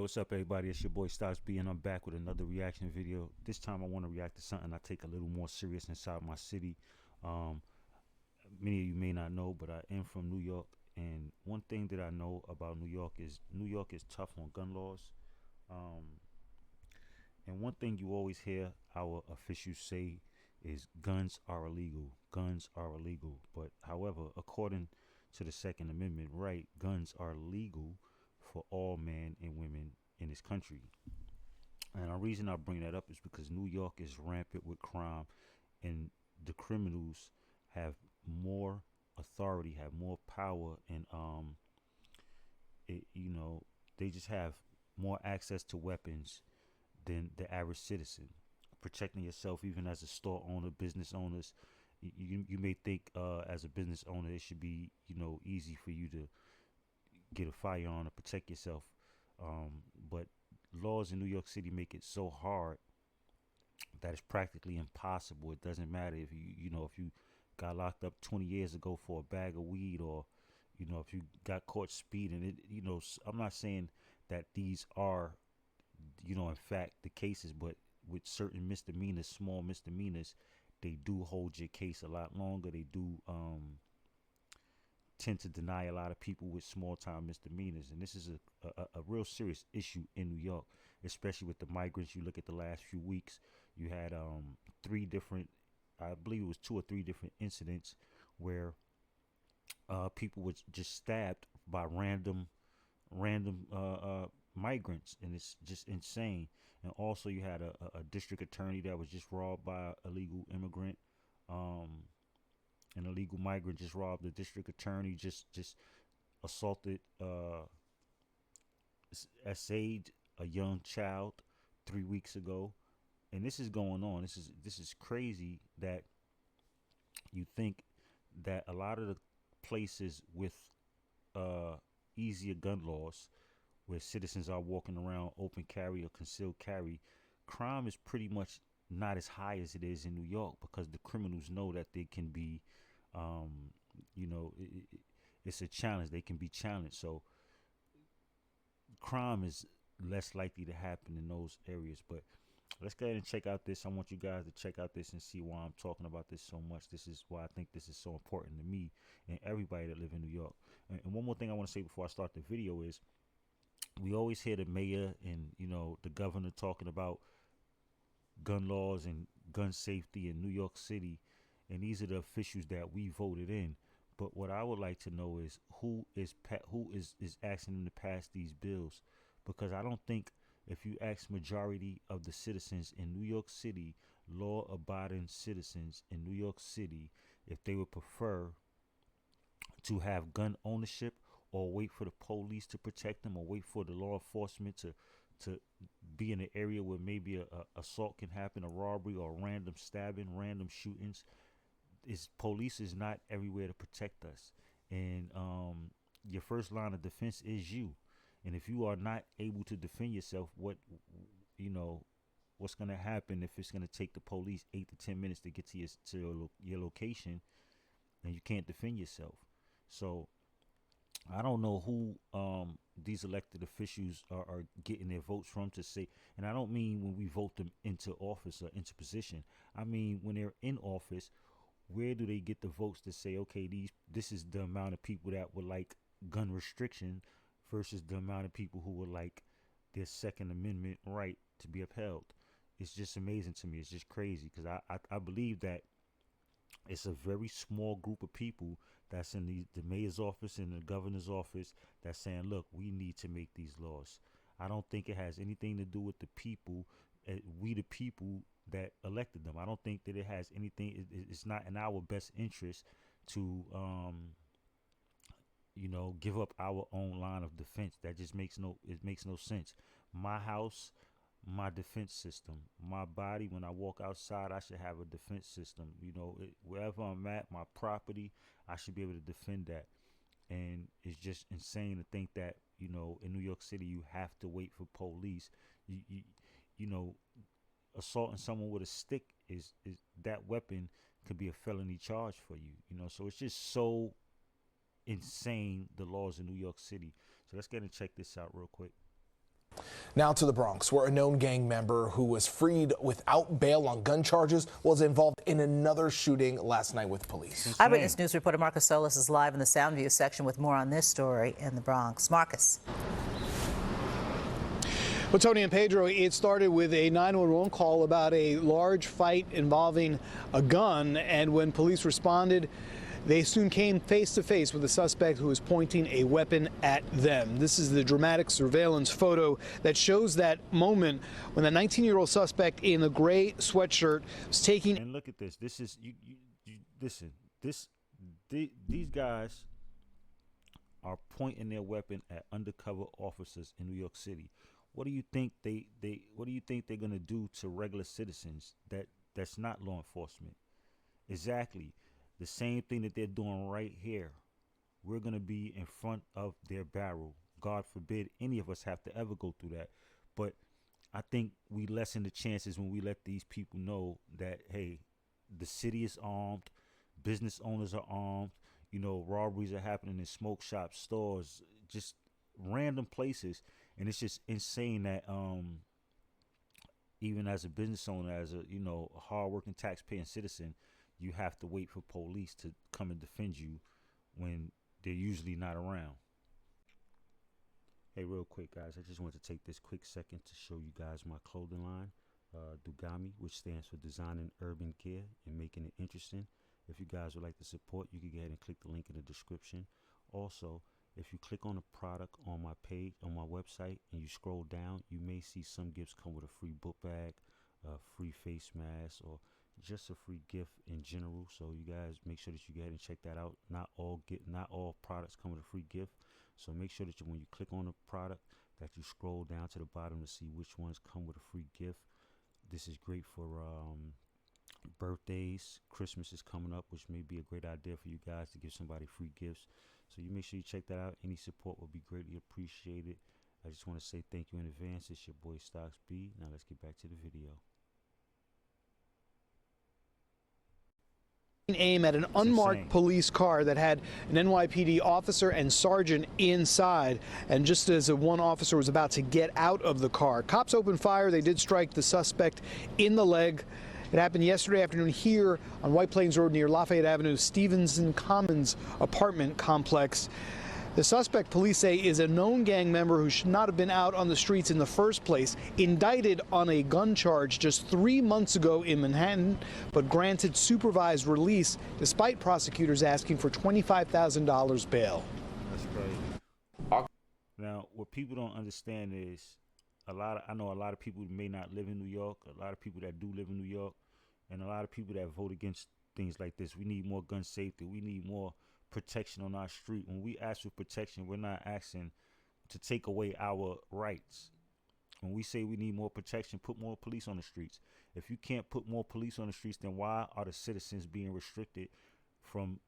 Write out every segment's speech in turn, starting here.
What's up, everybody? It's your boy Styles B, and I'm back with another reaction video. This time, I want to react to something I take a little more serious inside my city. Um, Many of you may not know, but I am from New York, and one thing that I know about New York is tough on gun laws. Um, and one thing you always hear our officials say is guns are illegal. Guns are illegal. But however, according to the Second Amendment right, guns are legal for all men and women in this country. And the reason I bring that up is because New York is rampant with crime, and the criminals have more authority, have more power, and it, you know, they just have more access to weapons than the average citizen. Protecting yourself, even as a store owner, business owners, you may think as a business owner it should be easy for you to get a firearm to protect yourself, but laws in New York City make it so hard that it's practically impossible. It doesn't matter if if you got locked up 20 years ago for a bag of weed, or if you got caught speeding. I'm not saying that these are in fact the cases, but with certain misdemeanors, small misdemeanors, they do hold your case a lot longer. They do tend to deny a lot of people with small time misdemeanors, and this is a real serious issue in New York, especially with the migrants. You look at the last few weeks, you had three different, I believe it was two or three different incidents where people were just stabbed by random migrants, and it's just insane. And also, you had a district attorney that was just robbed by a illegal immigrant. Um, an illegal migrant just robbed the district attorney. Just assaulted, essayed a young child 3 weeks ago, and this is going on. This is crazy that you think that a lot of the places with uh, easier gun laws, where citizens are walking around open carry or concealed carry, crime is pretty much not as high as it is in New York, because the criminals know that they can be, um, it's a challenge. They can be challenged. So crime is less likely to happen in those areas. But let's go ahead and check out this. I want you guys to check out this and see why I'm talking about this so much. This is why I think this is so important to me and everybody that live in New York. And one more thing I want to say before I start the video is, we always hear the mayor and the governor talking about gun laws and gun safety in New York City, and these are the officials that we voted in. But what I would like to know is who is asking them to pass these bills, because I don't think, if you ask majority of the citizens in New York City, law-abiding citizens in New York City, if they would prefer to have gun ownership, or wait for the police to protect them, or wait for the law enforcement to be in an area where maybe a assault can happen, a robbery, or a random stabbing, random shootings. Is Police is not everywhere to protect us, and your first line of defense is you. And if you are not able to defend yourself, you know what's going to happen if it's going to take the police 8 to 10 minutes to get to your location, and you can't defend yourself? So I don't know who these elected officials are getting their votes from to say, and I don't mean when we vote them into office or into position. I mean when they're in office, where do they get the votes to say, okay, this is the amount of people that would like gun restriction versus the amount of people who would like their Second Amendment right to be upheld? It's just amazing to me. It's just crazy, because I believe that it's a very small group of people that's in the mayor's office and the governor's office that's saying, look, we need to make these laws. I don't think it has anything to do with the people, we the people that elected them. I don't think that it has anything, it's not in our best interest to, give up our own line of defense. That just makes no sense. My house, my defense system. My body, when I walk outside, I should have a defense system. Wherever I'm at, my property, I should be able to defend that. And it's just insane to think that in New York City you have to wait for police. You you know, Assaulting someone with a stick is that weapon could be a felony charge for you. So it's just so insane, the laws in New York City. So let's get and check this out real quick. Now to the Bronx, where a known gang member who was freed without bail on gun charges was involved in another shooting last night with police. Eyewitness News reporter Marcus Solis is live in the Soundview section with more on this story in the Bronx. Marcus. Well, Tony and Pedro, it started with a 911 call about a large fight involving a gun, and when police responded, they soon came face to face with a suspect who was pointing a weapon at them. This is the dramatic surveillance photo that shows that moment when the 19-year-old suspect in the gray sweatshirt was taking. And look at this. This is you listen. These guys are pointing their weapon at undercover officers in New York City. What do you think what do you think they're gonna do to regular citizens that's not law enforcement? Exactly. The same thing that they're doing right here. We're going to be in front of their barrel. God forbid any of us have to ever go through that. But I think we lessen the chances when we let these people know that, hey, the city is armed, business owners are armed, robberies are happening in smoke shops, stores, just random places. And it's just insane that even as a business owner, as a hardworking taxpaying citizen, you have to wait for police to come and defend you when they're usually not around. Hey, real quick, guys, I just want to take this quick second to show you guys my clothing line, Dugami, which stands for Designing Urban Gear and Making It Interesting. If you guys would like to support, you can go ahead and click the link in the description. Also, if you click on a product on my page, on my website, and you scroll down, you may see some gifts come with a free book bag, a free face mask, or just a free gift in general. So you guys make sure that you go ahead and check that out. Not all products come with a free gift. So make sure that when you click on the product that you scroll down to the bottom to see which ones come with a free gift. This is great for birthdays. Christmas is coming up, which may be a great idea for you guys to give somebody free gifts. So you make sure you check that out. Any support would be greatly appreciated. I just want to say thank you in advance. It's your boy Stocks B. Now let's get back to the video. Aim at an unmarked police car that had an NYPD officer and sergeant inside, and just as one officer was about to get out of the car, cops opened fire. They did strike the suspect in the leg. It happened yesterday afternoon here on White Plains Road near Lafayette Avenue, Stevenson Commons apartment complex. The suspect, police say, is a known gang member who should not have been out on the streets in the first place, indicted on a gun charge just 3 months ago in Manhattan, but granted supervised release despite prosecutors asking for $25,000 bail. That's crazy. Now, what people don't understand is I know a lot of people may not live in New York, a lot of people that do live in New York, and a lot of people that vote against things like this. We need more gun safety. We need more protection on our street. When we ask for protection, we're not asking to take away our rights. When we say we need more protection, put more police on the streets. If you can't put more police on the streets, then why are the citizens being restricted from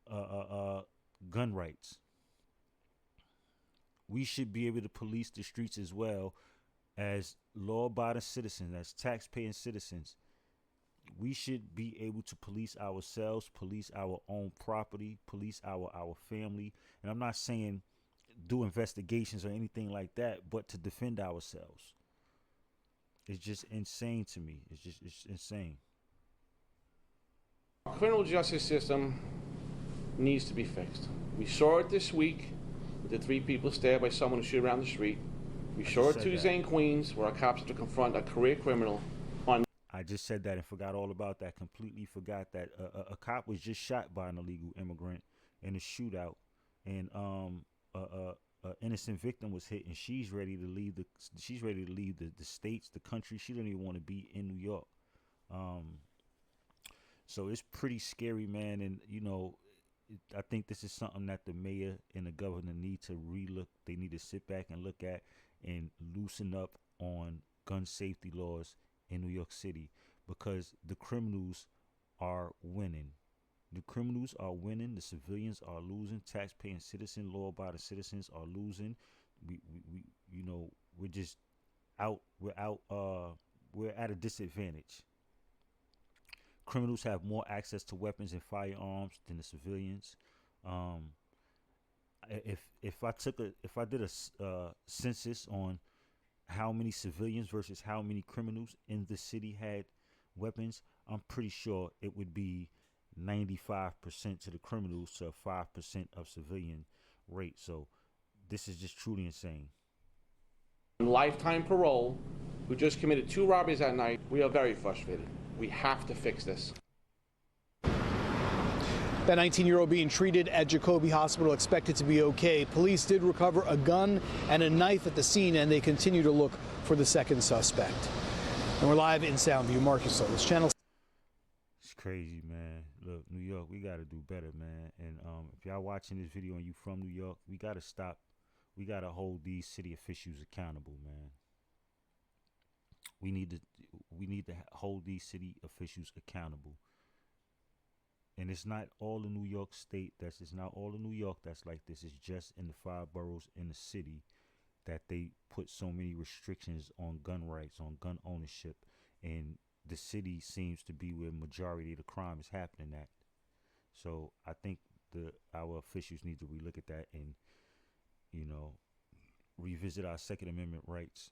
gun rights? We should be able to police the streets as well as law-abiding citizens, as tax-paying citizens. We should be able to police ourselves, police our own property, police our family. And I'm not saying do investigations or anything like that, but to defend ourselves. It's just insane to me. It's insane. Our criminal justice system needs to be fixed. We saw it this week with the 3 people stabbed by someone who shoot around the street. We saw it Tuesday in Queens, where our cops had to confront a career criminal. I just said that and forgot all about that. Completely forgot that a cop was just shot by an illegal immigrant in a shootout, and a innocent victim was hit, and she's ready to leave the states, the country. She doesn't even want to be in New York. So it's pretty scary, man. And I think this is something that the mayor and the governor need to relook. They need to sit back and look at and loosen up on gun safety laws in New York City, because the criminals are winning. The criminals are winning. The civilians are losing. Tax-paying citizens, law-abiding citizens are losing. We're just out. We're at a disadvantage. Criminals have more access to weapons and firearms than the civilians. If I did a census on how many civilians versus how many criminals in the city had weapons, I'm pretty sure it would be 95% to the criminals to 5% of civilian rate. So this is just truly insane. Lifetime parole, who just committed 2 robberies that night. We are very frustrated. We have to fix this. That 19-year-old being treated at Jacoby Hospital, expected to be okay. Police did recover a gun and a knife at the scene, and they continue to look for the second suspect. And we're live in Soundview. Marcus Solis, Channel. It's crazy, man. Look, New York, we got to do better, man. And if y'all watching this video and you from New York, we got to stop. We got to hold these city officials accountable, man. We need to hold these city officials accountable. And it's not all in New York State. It's not all in New York that's like this. It's just in the 5 boroughs in the city that they put so many restrictions on gun rights, on gun ownership, and the city seems to be where majority of the crime is happening at. So I think our officials need to relook at that and, revisit our Second Amendment rights